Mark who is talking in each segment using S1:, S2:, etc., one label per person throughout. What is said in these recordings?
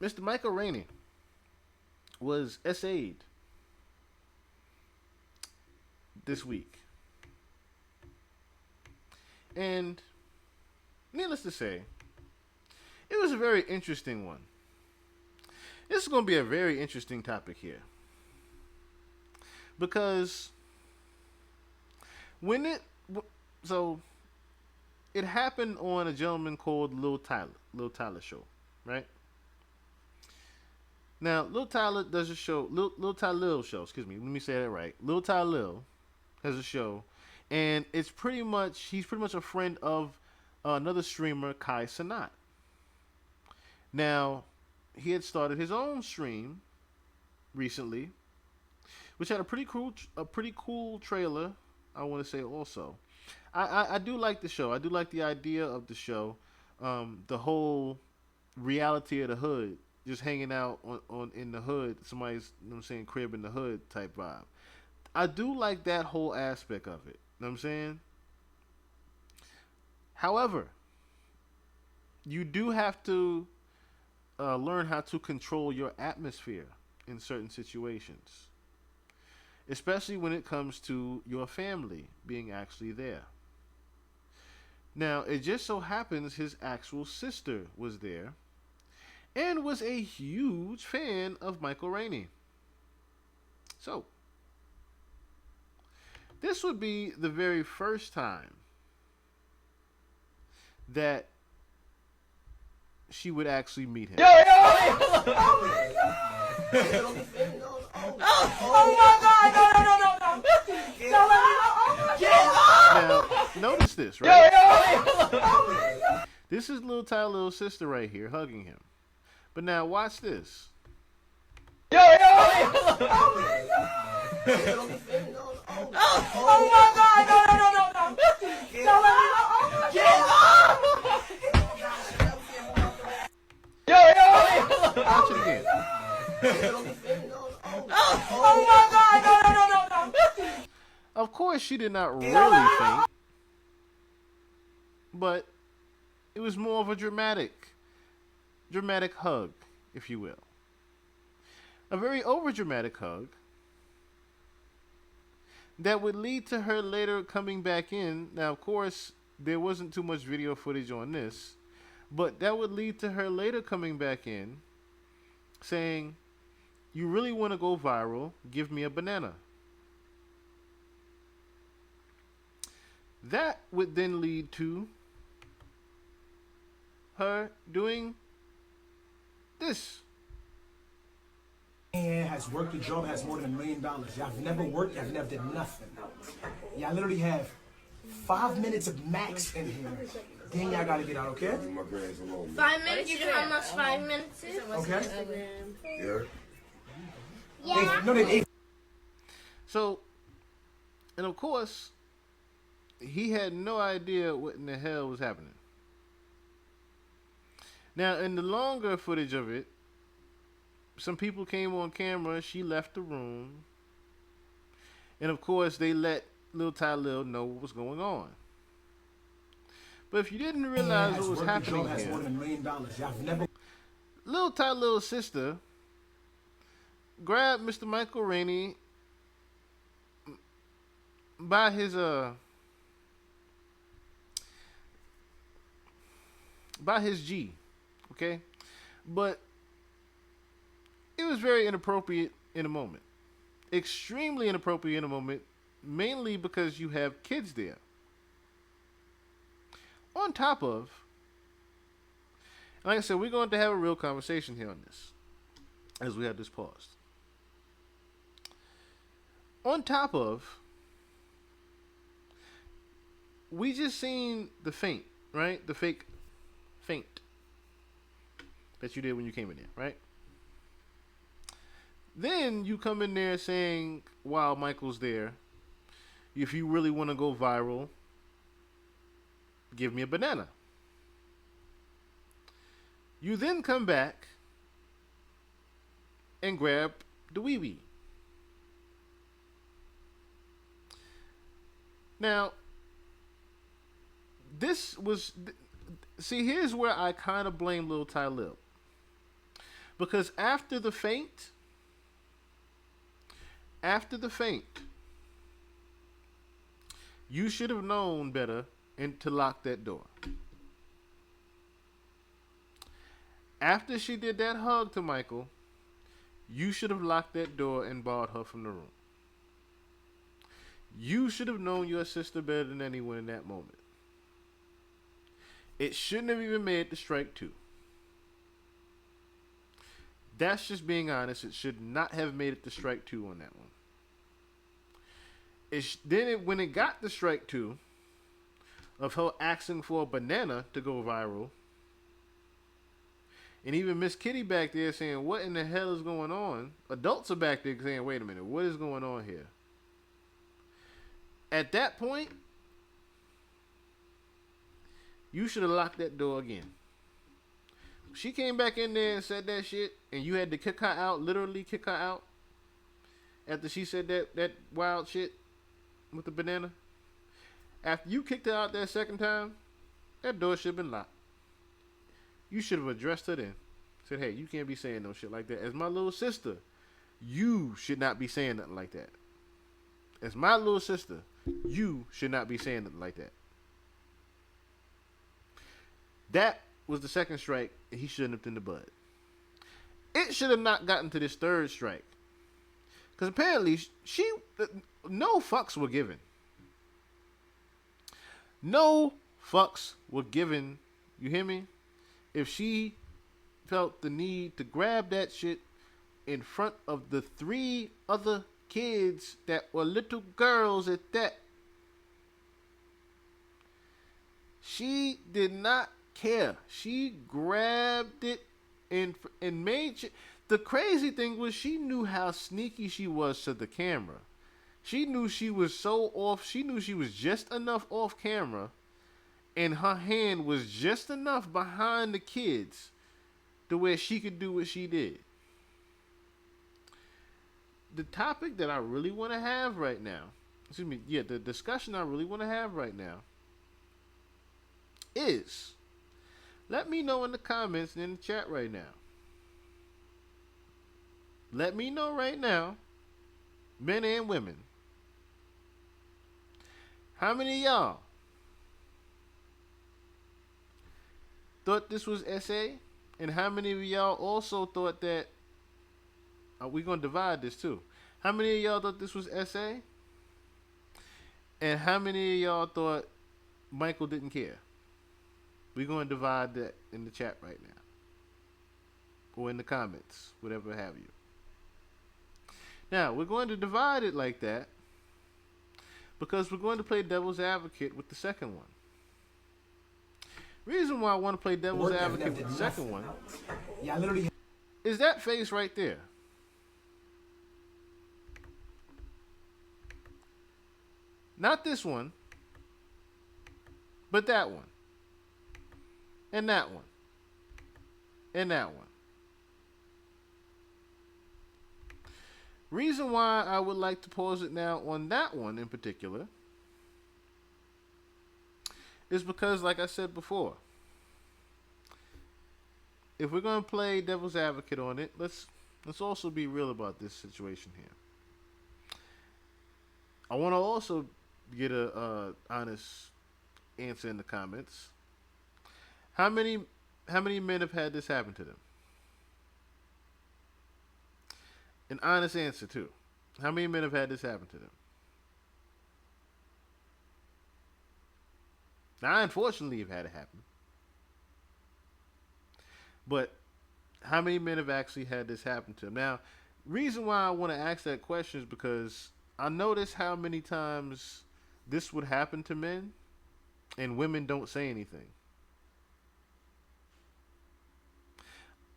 S1: Mr. Michael Rainey was essayed this week. And needless to say, it was a very interesting one. This is going to be a very interesting topic here. Because when so it happened on a gentleman called Lil Tylil show, right? Now, Lil Tylil does a show, Lil Tylil show, excuse me, let me say that right. Lil Tylil has a show, and he's pretty much a friend of another streamer, Kai Sanat. Now, he had started his own stream recently, which had a pretty cool trailer. I want to say also, I do like the show. I do like the idea of the show, the whole reality of the hood, just hanging out on in the hood, somebody's, you know what I'm saying, crib in the hood type vibe. I do like that whole aspect of it. You know what I'm saying? However, you do have to learn how to control your atmosphere in certain situations, especially when it comes to your family being actually there. Now, it just so happens his actual sister was there and was a huge fan of Michael Rainey. So, this would be the very first time that she would actually meet him.
S2: Yo, yo, oh my god! Oh my god! No, no, no, no, no! Don't let me go! Oh my god!
S1: Now, notice this, right?
S2: Yo, yo, oh my god!
S1: This is Lil Tylil's sister right here hugging him. But now, watch this.
S2: Yo, yo, oh my god! Oh my god! No, no, no, no, no! Don't let me go! Oh my god! Yo, yo!
S1: Watch it again.
S2: Oh my god! No, no, no, no, no!
S1: Of course, she did not really faint, but it was more of a dramatic hug, if you will. A very overdramatic hug that would lead to her later coming back in. Now, of course, there wasn't too much video footage on this, but that would lead to her later coming back in saying, "You really want to go viral? Give me a banana." That would then lead to her doing this.
S3: Has worked a job, has more than $1 million. Y'all never worked, y'all never did nothing. Y'all literally have 5 minutes of max in here. Then y'all gotta get out, okay?
S4: 5 minutes? You know how much 5 minutes is?
S3: Okay?
S4: Yeah.
S3: They
S1: So, and of course, he had no idea what in the hell was happening. Now, in the longer footage of it, some people came on camera. She left the room. And of course, they let Lil Tylil know what was going on. But if you didn't realize what was happening
S3: has more
S1: here,
S3: than $1 million. Y'all never.
S1: Lil Tylil's sister grabbed Mr. Michael Rainey by his G, okay? But it was very inappropriate in a moment. Extremely inappropriate in a moment, mainly because you have kids there. On top of, like I said, we're going to have a real conversation here on this as we have this paused. On top of, we just seen the feint, right? The fake feint that you did when you came in there, right? Then you come in there saying, while Michael's there, if you really want to go viral, give me a banana. You then come back and grab the wee wee. Now, this was... See, here's where I kind of blame Lil Tylil. Because after the faint, you should have known better and to lock that door. After she did that hug to Michael, you should have locked that door and barred her from the room. You should have known your sister better than anyone in that moment. It shouldn't have even made it to strike two. That's just being honest. It should not have made it to strike two on that one. When it got to strike two of her asking for a banana to go viral, and even Miss Kitty back there saying, what in the hell is going on? Adults are back there saying, wait a minute, what is going on here? At that point, you should have locked that door again. She came back in there and said that shit, and you had to kick her out, literally kick her out, after she said that wild shit with the banana. After you kicked her out that second time, that door should have been locked. You should have addressed her then. Said, hey, you can't be saying no shit like that. As my little sister, you should not be saying nothing like that. As my little sister, you should not be saying nothing like that. That was the second strike, and he should have nipped in the bud. It should have not gotten to this third strike. Because apparently, no fucks were given. No fucks were given. You hear me? If she felt the need to grab that shit in front of the 3 other kids that were little girls at that, she did not care. She grabbed it and made shit. The crazy thing was she knew how sneaky she was to the camera. She knew she was so off. She knew she was just enough off camera, and her hand was just enough behind the kids to where she could do what she did. The topic that I really want to have right now, the discussion I really want to have right now is, let me know in the comments and in the chat right now. Let me know right now, men and women, how many of y'all thought this was SA? And how many of y'all also thought that, we're going to divide this too. How many of y'all thought this was SA? And how many of y'all thought Michael didn't care? We're going to divide that in the chat right now. Or in the comments, whatever have you. Now, we're going to divide it like that because we're going to play devil's advocate with the second one. Reason why I want to play devil's advocate with the second one is that face right there. Not this one, but that one. And that one. And that one. Reason why I would like to pause it now on that one in particular is because, like I said before, if we're going to play devil's advocate on it, let's also be real about this situation here. I want to also get a honest answer in the comments. How many men have had this happen to them? An honest answer too. How many men have had this happen to them? Now, I unfortunately have had it happen. But how many men have actually had this happen to them? Now, reason why I want to ask that question is because I notice how many times this would happen to men and women don't say anything.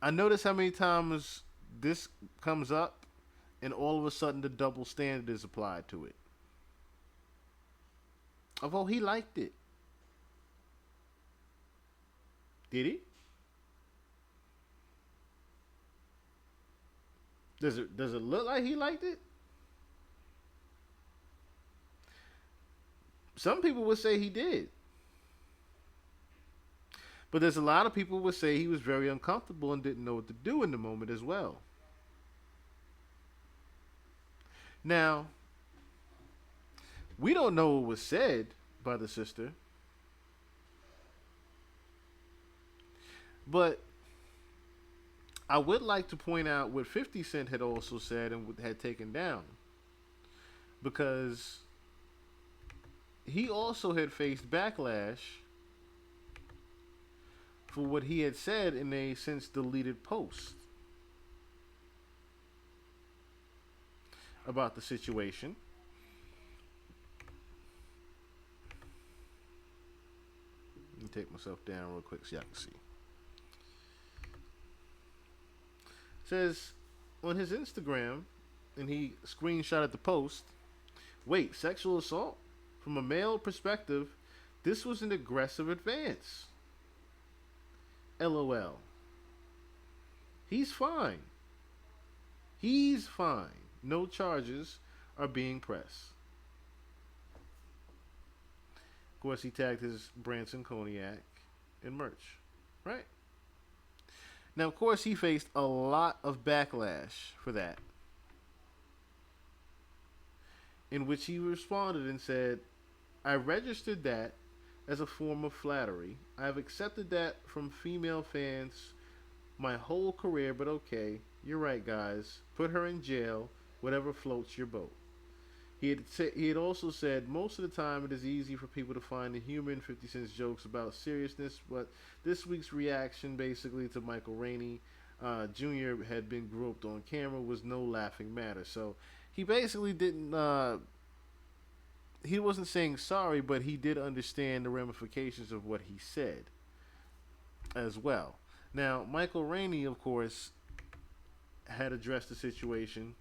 S1: I notice how many times this comes up and all of a sudden the double standard is applied to it. Oh, he liked it. Did he? Does it look like he liked it? Some people would say he did. But there's a lot of people would say he was very uncomfortable and didn't know what to do in the moment as well. Now, we don't know what was said by the sister, but I would like to point out what 50 Cent had also said and had taken down. Because he also had faced backlash for what he had said in a since deleted post about the situation. Let me take myself down real quick so y'all can see. It says on his Instagram, and he screenshotted the post. Wait, sexual assault? From a male perspective, this was an aggressive advance. LOL. He's fine. He's fine. No charges are being pressed. Of course, he tagged his Branson Cognac and merch. Right? Now, of course, he faced a lot of backlash for that, in which he responded and said, I registered that as a form of flattery. I have accepted that from female fans my whole career, but okay, you're right, guys. Put her in jail, whatever floats your boat. He had also said, most of the time it is easy for people to find the humor in 50 Cent's jokes about seriousness, but this week's reaction basically to Michael Rainey Jr. had been groped on camera was no laughing matter. So he basically didn't, he wasn't saying sorry, but he did understand the ramifications of what he said as well. Now, Michael Rainey, of course, had addressed the situation.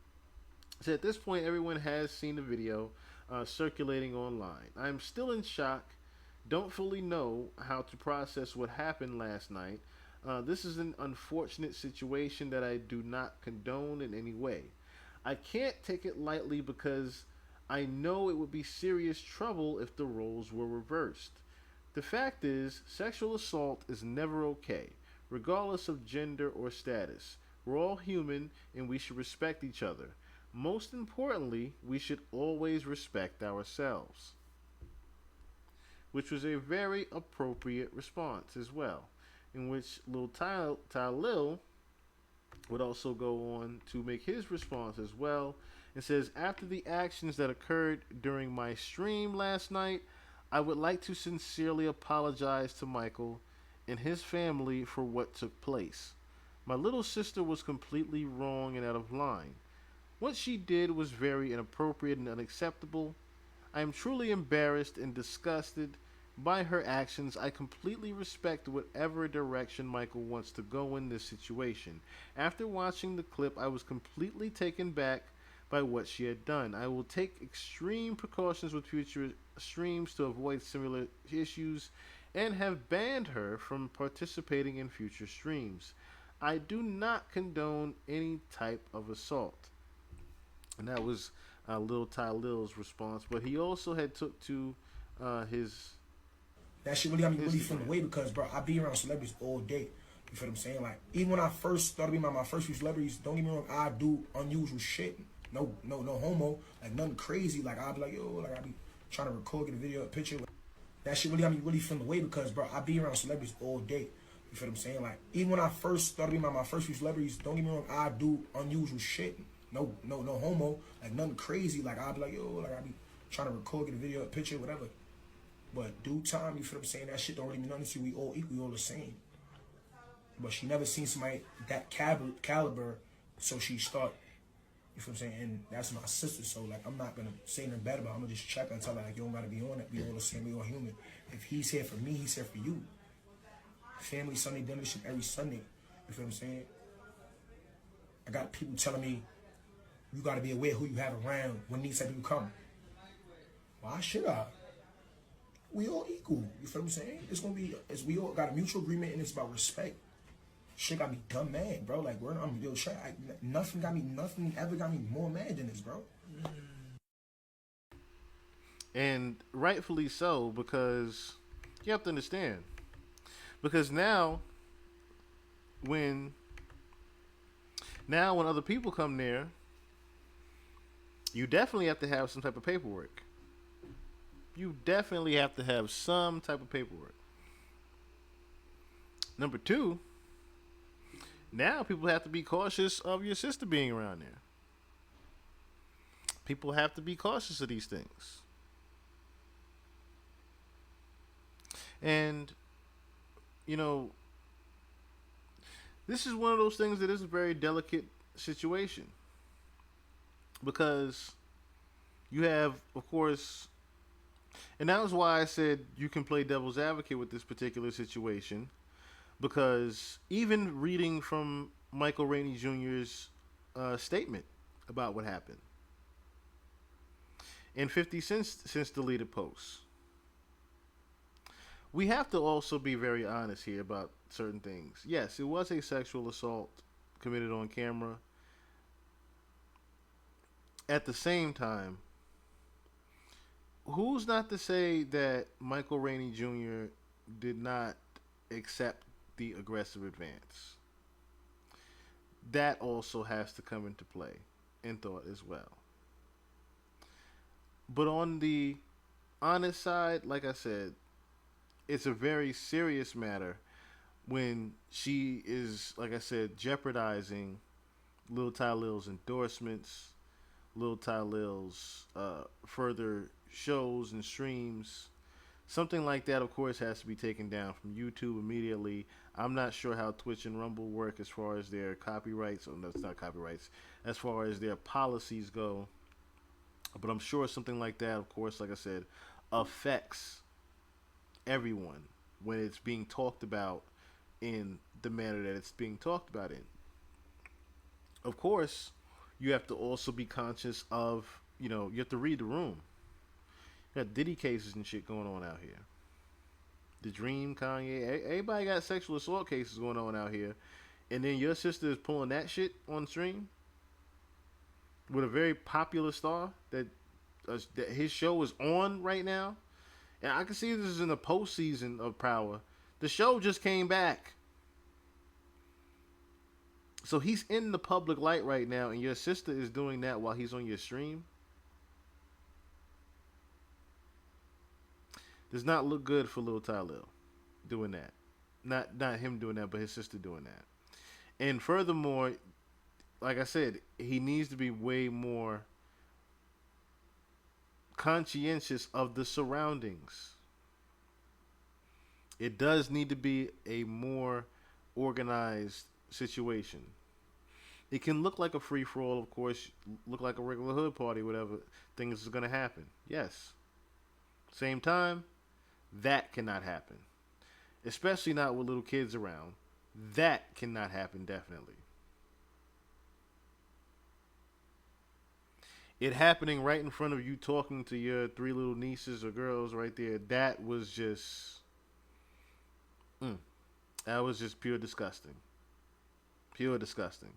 S1: So at this point, everyone has seen the video circulating online. I'm still in shock. Don't fully know how to process what happened last night. This is an unfortunate situation that I do not condone in any way. I can't take it lightly because I know it would be serious trouble if the roles were reversed. The fact is, sexual assault is never okay, regardless of gender or status. We're all human and we should respect each other. Most importantly, we should always respect ourselves. Which was a very appropriate response as well, in which Lil Tylil would also go on to make his response as well. It says, after the actions that occurred during my stream last night, I would like to sincerely apologize to Michael and his family for what took place. My little sister was completely wrong and out of line. What she did was very inappropriate and unacceptable. I am truly embarrassed and disgusted by her actions. I completely respect whatever direction Michael wants to go in this situation. After watching the clip, I was completely taken back by what she had done. I will take extreme precautions with future streams to avoid similar issues and have banned her from participating in future streams. I do not condone any type of assault. And that was Lil Tylil's response, but he also had took to his.
S3: That shit really got me really feeling away because, bro, I be around celebrities all day. You feel what I'm saying? Like, even when I first started being my first few celebrities, don't get me wrong, I do unusual shit. No homo, like nothing crazy. Like I'll be like, yo, like I be trying to record, get a video, a picture. That shit really got me really feeling away because, bro, I be around celebrities all day. You feel what I'm saying? Like, even when I first started being my first few celebrities, don't get me wrong, I do unusual shit. No homo, like nothing crazy. Like I'll be like, yo, like I be trying to record, get a video, a picture, whatever. But due time, you feel what I'm saying? That shit don't really mean nothing to you. We all equal, we all the same. But she never seen somebody that caliber, so she start. You feel what I'm saying? And that's my sister, so like I'm not gonna say nothing bad about her. I'm gonna just check and tell her like you don't gotta be on it. We all the same, we all human. If he's here for me, he's here for you. Family Sunday dinner shit every Sunday. You feel what I'm saying? I got people telling me you gotta be aware who you have around when these type of people come. Why should I? We all equal. You feel what I'm saying? It's gonna be, we all got a mutual agreement and it's about respect. Shit got me dumb mad, bro. Like, I'm yo, shit. Nothing ever got me more mad than this, bro.
S1: And rightfully so, because you have to understand, Because when when other people come there, you definitely have to have some type of paperwork. You definitely have to have some type of paperwork. Number two, now people have to be cautious of your sister being around there. People have to be cautious of these things. And, you know, this is one of those things that is a very delicate situation because you have, of course, and that was why I said you can play devil's advocate with this particular situation because even reading from Michael Rainey Jr.'s statement about what happened and 50 Cent's since deleted posts, we have to also be very honest here about certain things. Yes, it was a sexual assault committed on camera. At the same time, who's not to say that Michael Rainey Jr. did not accept the aggressive advance? That also has to come into play in thought as well. But on the honest side, like I said, it's a very serious matter when she is, like I said, jeopardizing Lil Tylil's endorsements, Lil Tylil's further shows and streams. Something like that, of course, has to be taken down from YouTube immediately. I'm not sure how Twitch and Rumble work as far as their copyrights. Oh, no, it's not copyrights. As far as their policies go. But I'm sure something like that, of course, like I said, affects everyone when it's being talked about in the manner that it's being talked about in. Of course, you have to also be conscious of, you have to read the room. You got Diddy cases and shit going on out here. The Dream, Kanye, everybody got sexual assault cases going on out here. And then your sister is pulling that shit on stream with a very popular star that his show is on right now. And I can see this is in the postseason of Power. The show just came back. So he's in the public light right now, and your sister is doing that while he's on your stream. Does not look good for Lil Tylil doing that. Not him doing that, but his sister doing that. And furthermore, like I said, he needs to be way more conscientious of the surroundings. It does need to be a more organized situation. It can look like a free for all, of course, look like a regular hood party, whatever things is going to happen. Yes. Same time, that cannot happen. Especially not with little kids around. That cannot happen, definitely. It happening right in front of you talking to your three little nieces or girls right there, that was just that was just pure disgusting. Pure disgusting.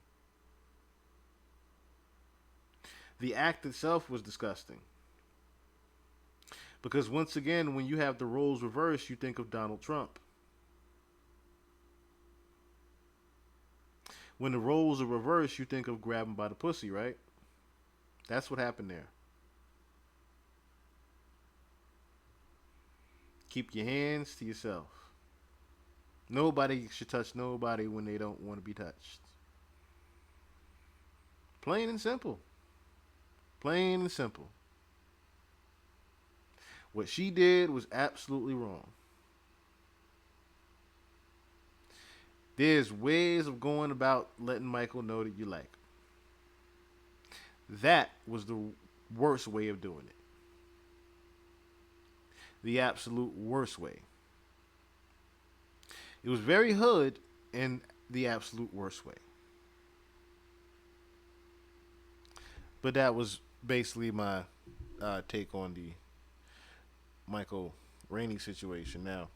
S1: The act itself was disgusting. Because once again, when you have the roles reversed, you think of Donald Trump. When the roles are reversed, you think of grabbing by the pussy, right? That's what happened there. Keep your hands to yourself. Nobody should touch nobody when they don't want to be touched. Plain and simple. Plain and simple. What she did was absolutely wrong. There's ways of going about letting Michael know that you like him. That was the worst way of doing it. The absolute worst way. It was very hood in the absolute worst way. But that was basically my take on the Michael Rainey situation. Now,